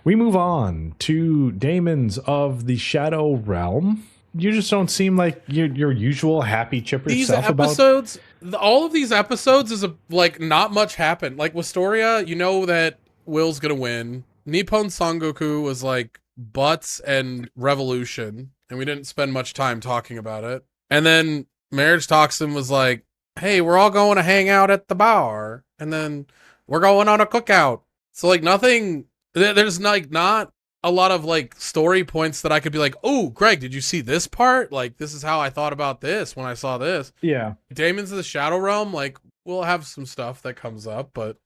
We move on to Daemons of the Shadow Realm. You just don't seem like your usual happy, chipper These self about. episodes, all of these episodes is like not much happened. Like Wisteria, you know that Will's gonna win. Nippon Sangoku was like butts and revolution, and we didn't spend much time talking about it. And then Marriage Toxin was like, hey, we're all going to hang out at the bar, and then we're going on a cookout. So like nothing, there's like not a lot of like story points that I could be like, oh, Greg, did you see this part? Like, this is how I thought about this when I saw this. Yeah. Daemons of the Shadow Realm, like, we'll have some stuff that comes up, but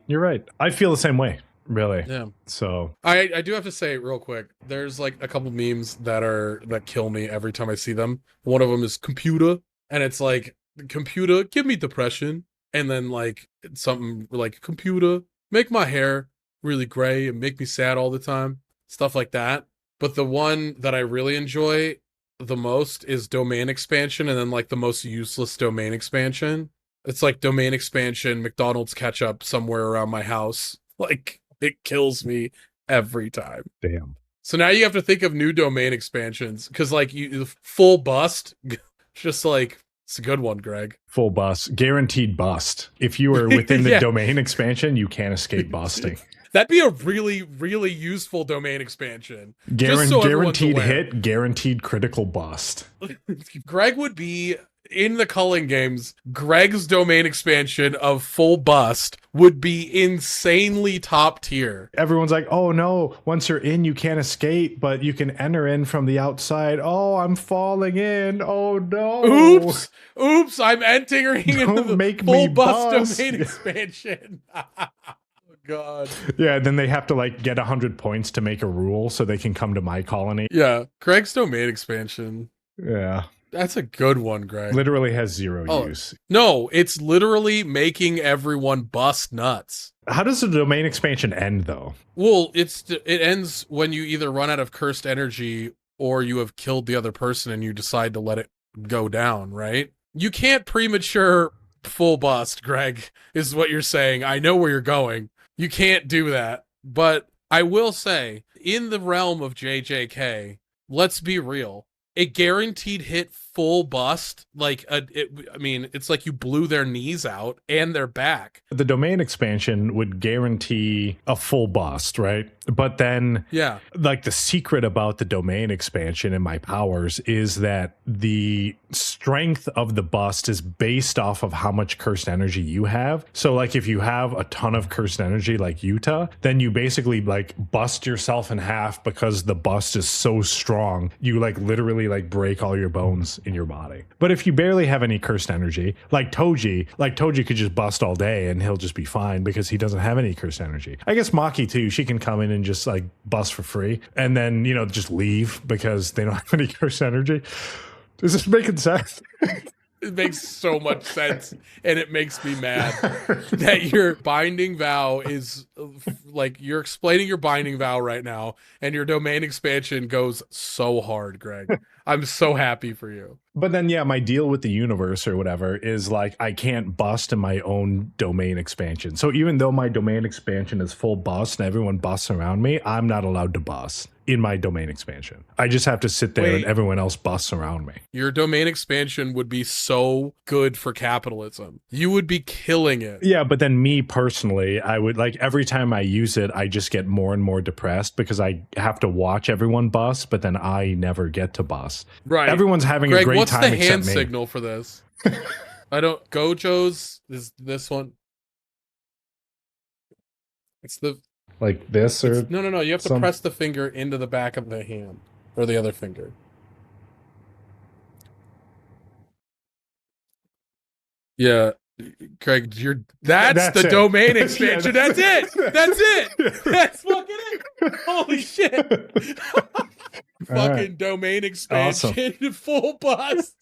You're right. I feel the same way, really. yeah. So I do have to say real quick, there's like a couple memes that kill me every time I see them. One of them is computer, and it's like, computer, give me depression. And then like something like, computer, make my hair really gray and make me sad all the time. Stuff like that. But the one that I really enjoy the most is domain expansion, and then like the most useless domain expansion. It's like domain expansion, McDonald's ketchup somewhere around my house. Like, it kills me every time. damn. So now you have to think of new domain expansions, because like you full bust, just like, it's a good one, Greg. Full bust, guaranteed bust. If you are within the Yeah. domain expansion, you can't escape busting. That'd be a really, really useful domain expansion. Just so everyone's Guaranteed aware. hit, guaranteed critical bust. Greg would be in the culling games. Greg's domain expansion of full bust would be insanely top tier. Everyone's like, oh no, once you're in, you can't escape, but you can enter in from the outside. Oh, I'm falling in. Oh no. Oops, I'm entering into Don't the make full me bust bust. domain expansion. Oh God. Yeah, then they have to like get 100 points to make a rule so they can come to my colony. Yeah, Greg's domain expansion. Yeah. That's a good one, Greg. Literally has zero Oh. use. No, it's literally making everyone bust nuts. How does the domain expansion end though? Well, it ends when you either run out of cursed energy or you have killed the other person and you decide to let it go down, right? You can't premature full bust, Greg, is what you're saying. I know where you're going. You can't do that. But I will say, in the realm of JJK, let's be real. A guaranteed hit full bust, like it's like you blew their knees out and their back. The domain expansion would guarantee a full bust, right? But then, Yeah. like the secret about the domain expansion and my powers is that the strength of the bust is based off of how much cursed energy you have. So like if you have a ton of cursed energy like Utah, then you basically like bust yourself in half because the bust is so strong. You like literally like break all your bones in your body. But if you barely have any cursed energy, like Toji could just bust all day and he'll just be fine because he doesn't have any cursed energy. I guess Maki too, she can come in and just like bust for free and then, you know, just leave because they don't have any cursed energy. Is this making sense? It makes so much sense, and it makes me mad that your binding vow is like, you're explaining your binding vow right now, and your domain expansion goes so hard, Greg. I'm so happy for you. But then, yeah, my deal with the universe or whatever is like I can't bust in my own domain expansion. So even though my domain expansion is full bust and everyone busts around me, I'm not allowed to bust in my domain expansion. I just have to sit there and Wait. everyone else busts around me. Your domain expansion would be so good for capitalism. You would be killing it. Yeah, but then me personally, I would like every time I use it, I just get more and more depressed because I have to watch everyone bust, but then I never get to bust. Right. Everyone's having Greg, a great what's time the hand except me. signal for this? I don't. Gojo's is this one. It's the Like this or no. You have to some- press the finger into the back of the hand or the other finger. Yeah, Craig, that's the it. domain Yeah, expansion. That's it. That's it. That's fucking it. Holy shit. Fucking domain expansion, full bust.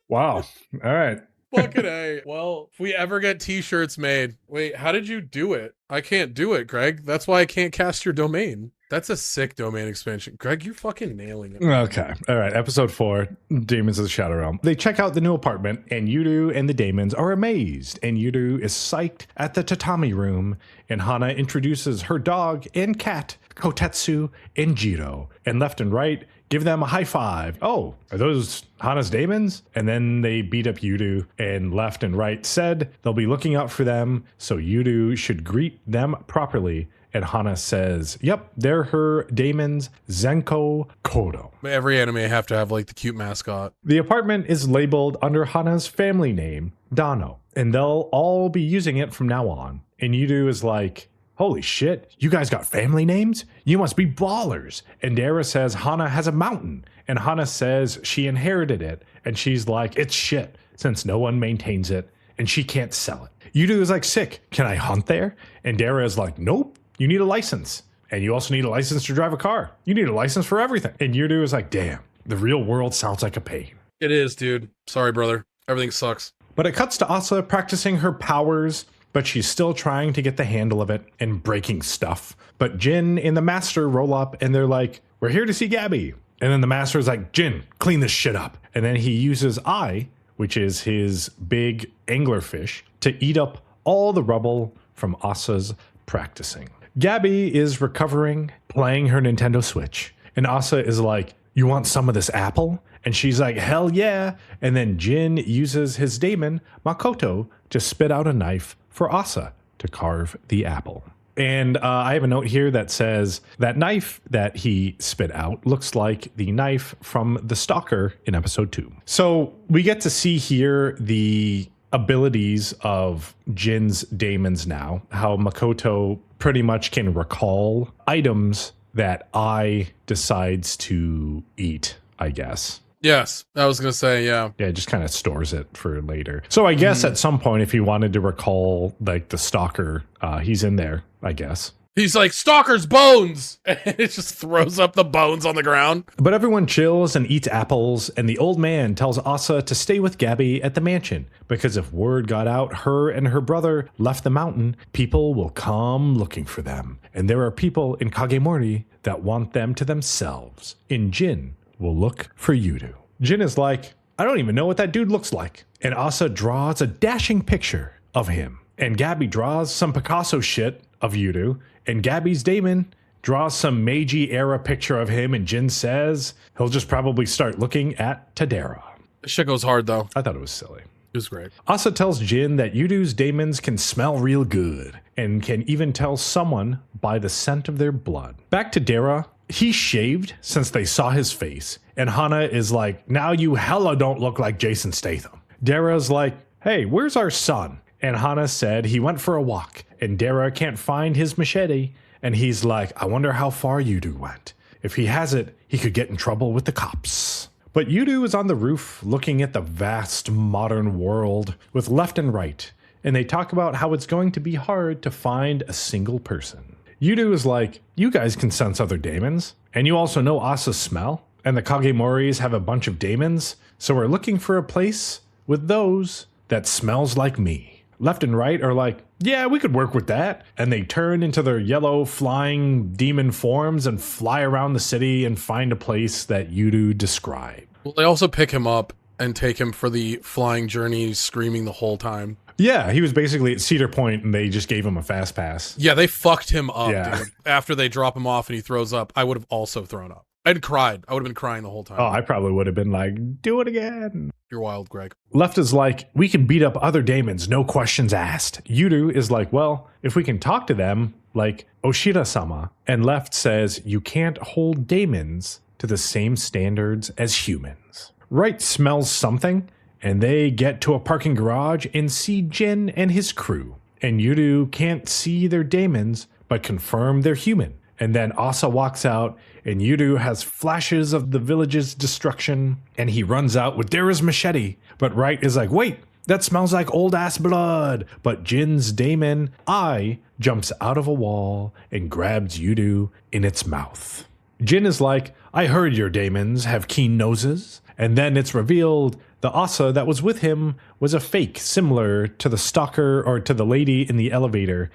Wow. All right. Fucking A. Well, if we ever get t-shirts made, wait, how did you do it? I can't do it, Greg. That's why I can't cast your domain. That's a sick domain expansion. Greg, you're fucking nailing it. Okay. All right. Episode 4, Daemons of the Shadow Realm. They check out the new apartment, and Yuru and the Daemons are amazed. And Yuru is psyched at the tatami room, and Hana introduces her dog and cat Kotetsu, and Jiro. And left and right, give them a high five. Oh, are those Hana's Daemons? And then they beat up Yudu, and left and right said they'll be looking out for them, so Yudu should greet them properly. And Hana says, yep, they're her Daemons, Zenko Kodo. Every anime have to have like the cute mascot. The apartment is labeled under Hana's family name, Dano, and they'll all be using it from now on. And Yudu is like, holy shit, you guys got family names? You must be ballers. And Dara says Hana has a mountain. And Hana says she inherited it. And she's like, it's shit, since no one maintains it, and she can't sell it. Yudu is like, sick, can I hunt there? And Dara is like, nope. You need a license. And you also need a license to drive a car. You need a license for everything. And Yudu is like, damn, the real world sounds like a pain. It is, dude. Sorry, brother. Everything sucks. But it cuts to Asa practicing her powers, but she's still trying to get the handle of it and breaking stuff. But Jin and the master roll up and they're like, we're here to see Gabby. And then the master is like, Jin, clean this shit up. And then he uses Ai, which is his big anglerfish, to eat up all the rubble from Asa's practicing. Gabby is recovering, playing her Nintendo Switch. And Asa is like, you want some of this apple? And she's like, hell yeah. And then Jin uses his daemon, Makoto, to spit out a knife for Asa to carve the apple. And I have a note here that says that knife that he spit out looks like the knife from the Stalker in episode 2. So we get to see here the abilities of Jin's daemons now, how Makoto pretty much can recall items that I decides to eat, I guess. Yes, I was going to say, yeah. Yeah, it just kind of stores it for later. So I guess at some point, if he wanted to recall like the stalker, he's in there, I guess. He's like, stalker's bones! And it just throws up the bones on the ground. But everyone chills and eats apples, and the old man tells Asa to stay with Gabby at the mansion, because if word got out her and her brother left the mountain, people will come looking for them. And there are people in Kagemori that want them to themselves. And Jin will look for Yudu. Jin is like, I don't even know what that dude looks like. And Asa draws a dashing picture of him. And Gabby draws some Picasso shit of Yudu. And Gabby's daemon draws some Meiji era picture of him, and Jin says he'll just probably start looking at Tadera. This shit goes hard, though. I thought it was silly. It was great. Asa tells Jin that Yudu's daemons can smell real good, and can even tell someone by the scent of their blood. Back to Dara. He shaved since they saw his face, and Hana is like, now you hella don't look like Jason Statham. Dara's like, hey, where's our son? And Hana said he went for a walk, and Dara can't find his machete, and he's like, I wonder how far Yudu went. If he has it, he could get in trouble with the cops. But Yudu is on the roof looking at the vast modern world with left and right, and they talk about how it's going to be hard to find a single person. Yudu is like, you guys can sense other daemons, and you also know Asa's smell, and the Kagemoris have a bunch of daemons, so we're looking for a place with those that smells like me. Left and right are like, yeah, we could work with that. And they turn into their yellow flying demon forms and fly around the city and find a place that Yudu described. Well, they also pick him up and take him for the flying journey, screaming the whole time. Yeah, he was basically at Cedar Point and they just gave him a fast pass. Yeah, they fucked him up, dude. After they drop him off and he throws up, I would have also thrown up. I'd cried. I would have been crying the whole time. Oh, I probably would have been like, do it again. You're wild, Greg. Left is like, we can beat up other daemons, no questions asked. Yudu is like, well, if we can talk to them, like Oshira-sama. And Left says, you can't hold daemons to the same standards as humans. Right smells something, and they get to a parking garage and see Jin and his crew. And Yudu can't see their daemons, but confirm they're human. And then Asa walks out, and Yudu has flashes of the village's destruction, and he runs out with Dara's machete. But Right is like, wait, that smells like old-ass blood. But Jin's daemon, Ai, jumps out of a wall and grabs Yudu in its mouth. Jin is like, I heard your daemons have keen noses. And then it's revealed the Asa that was with him was a fake, similar to the stalker or to the lady in the elevator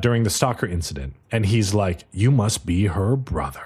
during the stalker incident. And he's like, you must be her brother.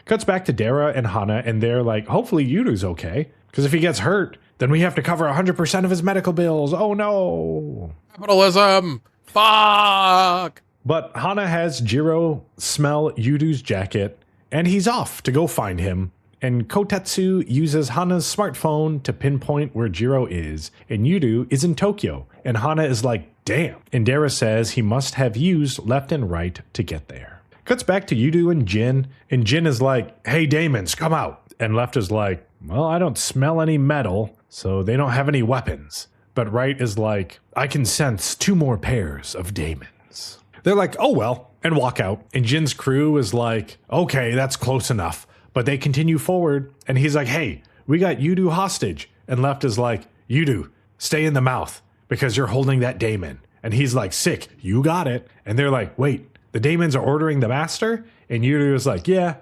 Cuts back to Dara and Hana, and they're like, hopefully Yudu's okay. Because if he gets hurt, then we have to cover 100% of his medical bills. Oh no. Capitalism. Fuck. But Hana has Jiro smell Yudu's jacket, and he's off to go find him. And Kotetsu uses Hana's smartphone to pinpoint where Jiro is, and Yudu is in Tokyo. And Hana is like, damn. And Dara says he must have used left and right to get there. Cuts back to Yudu and Jin is like, hey, Daemons, come out. And Left is like, well, I don't smell any metal, so they don't have any weapons. But Right is like, I can sense 2 more pairs of Daemons. They're like, oh well, and walk out. And Jin's crew is like, okay, that's close enough. But they continue forward, and he's like, hey, we got Yudu hostage. And Left is like, Yudu, stay in the mouth, because you're holding that daemon. And he's like, sick, you got it. And they're like, wait, the daemons are ordering the master? And Yudu is like, yeah,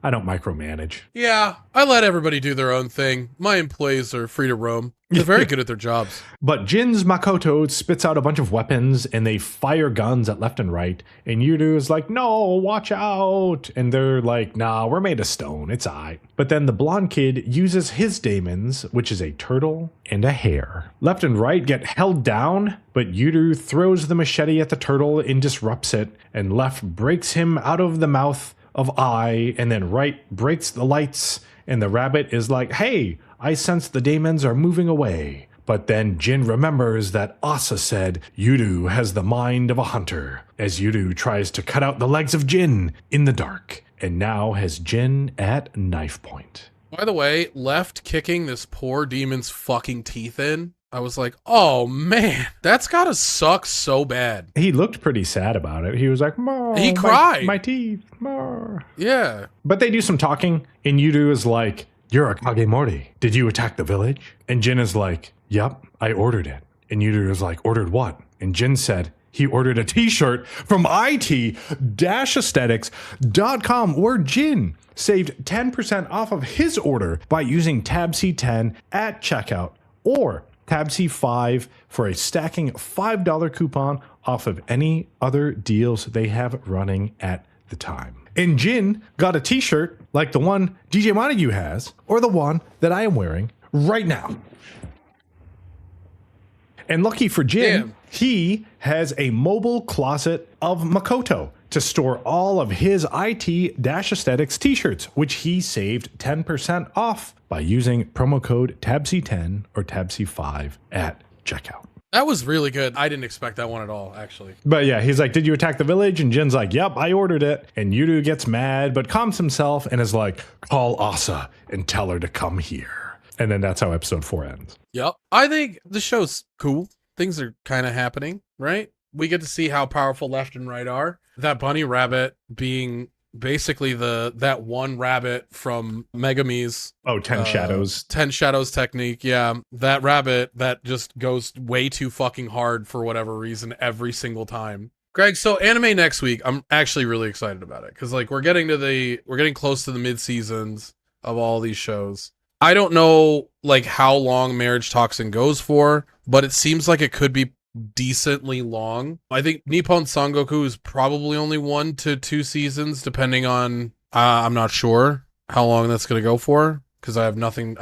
I don't micromanage. Yeah, I let everybody do their own thing. My employees are free to roam. They're very good at their jobs. But Jin's Makoto spits out a bunch of weapons, and they fire guns at Left and Right. And Yudu is like, no, watch out. And they're like, nah, we're made of stone. It's aight. But then the blonde kid uses his daemons, which is a turtle and a hare. Left and Right get held down, but Yudu throws the machete at the turtle and disrupts it. And Left breaks him out of the mouth of Eye, and then Right breaks the lights, and the rabbit is like, hey, I sense the daemons are moving away. But then Jin remembers that Asa said Yudu has the mind of a hunter, as Yudu tries to cut out the legs of Jin in the dark, and now has Jin at knife point. By the way, Left kicking this poor demon's fucking teeth in, I was like, oh man, that's gotta suck so bad. He looked pretty sad about it. He was like, Mar, he cried. My teeth, Mar. Yeah. But they do some talking, and Yudu is like, you're a Kagemori. Did you attack the village? And Jin is like, yep, I ordered it. And Yudu is like, ordered what? And Jin said, he ordered a t-shirt from it-aesthetics.com, where Jin saved 10% off of his order by using tab C10 at checkout, or tab C5 for a stacking $5 coupon off of any other deals they have running at the time. And Jin got a t-shirt like the one DJ Montague has, or the one that I am wearing right now. And lucky for Jin, he has a mobile closet of Makoto to store all of his IT-aesthetics t-shirts, which he saved 10% off by using promo code TABC10 or TABC5 at checkout. That was really good. I didn't expect that one at all, actually. But yeah, he's like, did you attack the village? And Jin's like, yep, I ordered it. And Yudu gets mad, but calms himself and is like, call Asa and tell her to come here. And then that's how episode 4 ends. Yep. I think the show's cool. Things are kind of happening, right? We get to see how powerful Left and Right are. That bunny rabbit being basically that one rabbit from Megumi's 10 Shadows. 10 Shadows technique. Yeah. That rabbit that just goes way too fucking hard for whatever reason every single time. Greg, so anime next week, I'm actually really excited about it. Cause like we're getting close to the mid seasons of all these shows. I don't know like how long Marriage Toxin goes for, but it seems like it could be decently long. I think Nippon Sangoku is probably only 1 to 2 seasons, depending on I'm not sure how long that's going to go for, because I know nothing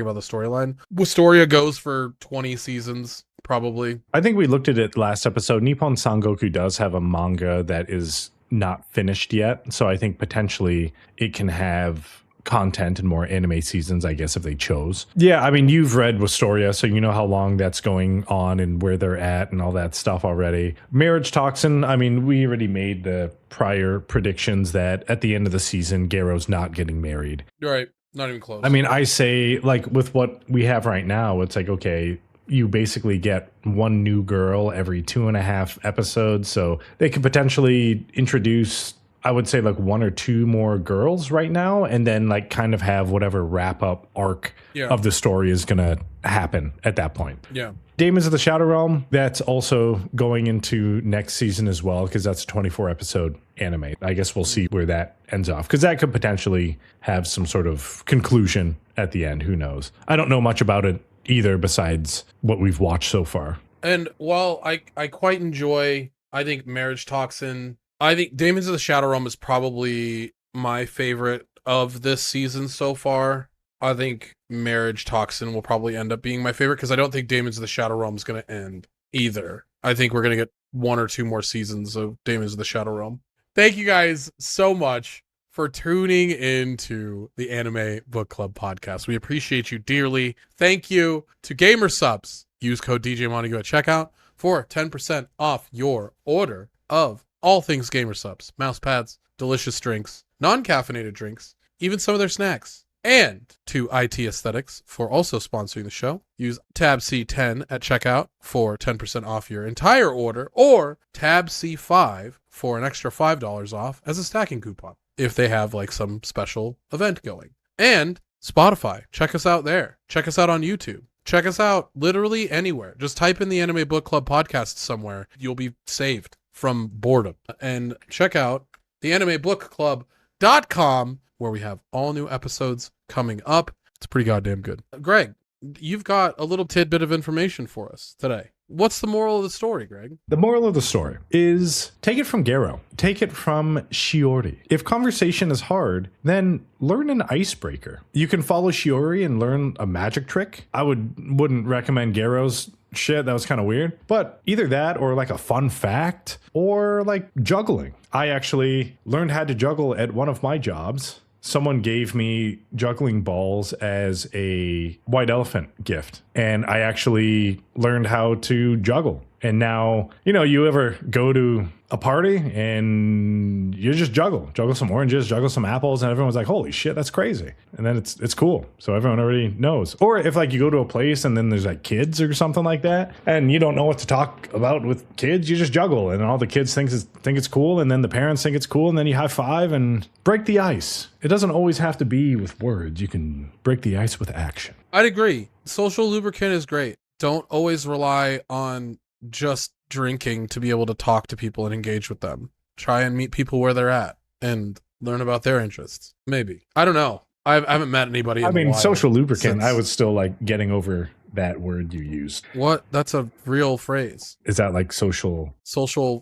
about the storyline. Wisteria goes for 20 seasons probably. I think we looked at it last episode. Nippon Sangoku does have a manga that is not finished yet, so I think potentially it can have content and more anime seasons, I guess, if they chose. Yeah, I mean, you've read Wisteria, so you know how long that's going on and where they're at and all that stuff already. Marriage Toxin, I mean, we already made the prior predictions that at the end of the season, Garo's not getting married. Right, not even close. I mean, I say, like, with what we have right now, it's like, okay, you basically get one new girl every 2.5 episodes, so they could potentially introduce, I would say, like 1 or 2 more girls right now, and then like kind of have whatever wrap up arc of the story is going to happen at that point. Yeah. Daemons of the Shadow Realm, that's also going into next season as well, because that's a 24 episode anime. I guess we'll see where that ends off, because that could potentially have some sort of conclusion at the end. Who knows? I don't know much about it either besides what we've watched so far. And while I quite enjoy, I think Marriage Toxin, I think Daemons of the Shadow Realm is probably my favorite of this season so far. I think Marriage Toxin will probably end up being my favorite, because I don't think Daemons of the Shadow Realm is going to end either. I think we're going to get 1 or 2 more seasons of Daemons of the Shadow Realm. Thank you guys so much for tuning into the Anime Book Club podcast. We appreciate you dearly. Thank you to Gamer Subs. Use code DJ Montague at checkout for 10% off your order of all things Gamer Subs. Mouse pads, delicious drinks, non-caffeinated drinks, even some of their snacks. And to IT Aesthetics for also sponsoring the show. Use tab C10 at checkout for 10% off your entire order, or tab C5 for an extra $5 off as a stacking coupon if they have like some special event going. And Spotify, check us out there. Check us out on YouTube. Check us out literally anywhere. Just type in the Anime Book Club podcast somewhere. You'll be saved from boredom. And check out the animebookclub.com, where we have all new episodes coming up. It's pretty goddamn good. Greg, you've got a little tidbit of information for us today. What's the moral of the story, Greg? The moral of the story is take it from Garo. Take it from Shiori. If conversation is hard, then learn an icebreaker. You can follow Shiori and learn a magic trick. I wouldn't recommend Garo's shit. That was kind of weird. But either that or like a fun fact or like juggling. I actually learned how to juggle at one of my jobs. Someone gave me juggling balls as a white elephant gift, and I actually learned how to juggle. And now, you ever go to a party and you just juggle some oranges, juggle some apples, and everyone's like, holy shit, that's crazy. And then it's cool. So everyone already knows. Or if like you go to a place and then there's like kids or something like that, and you don't know what to talk about with kids, you just juggle, and all the kids think it's cool, and then the parents think it's cool, and then you high five and break the ice. It doesn't always have to be with words. You can break the ice with action. I'd agree. Social lubricant is great. Don't always rely on just drinking to be able to talk to people and engage with them. Try and meet people where they're at and learn about their interests. Maybe. I don't know. I haven't met anybody. I mean, social lubricant, I was still like getting over that word you used. What? That's a real phrase. Is that like social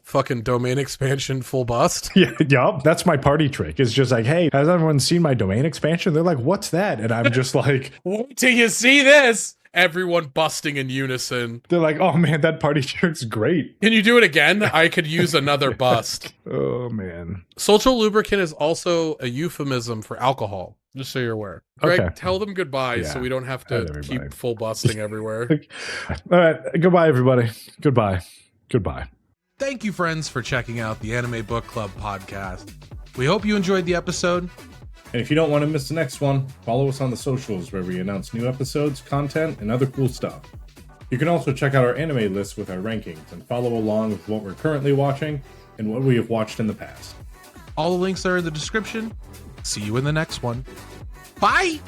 fucking domain expansion full bust? Yeah, that's my party trick. It's just like, hey, has everyone seen my domain expansion? They're like, what's that? And I'm just like, wait till you see this. Everyone busting in unison. They're like, oh man, that party trick's great. Can you do it again? I could use another bust. Oh man. Social lubricant is also a euphemism for alcohol, just so you're aware. Greg, okay. Tell them goodbye so we don't have to keep full busting everywhere. All right. Goodbye, everybody. Goodbye. Thank you, friends, for checking out the Anime Book Club podcast. We hope you enjoyed the episode. And if you don't want to miss the next one, follow us on the socials where we announce new episodes, content, and other cool stuff. You can also check out our anime list with our rankings and follow along with what we're currently watching and what we have watched in the past. All the links are in the description. See you in the next one. Bye!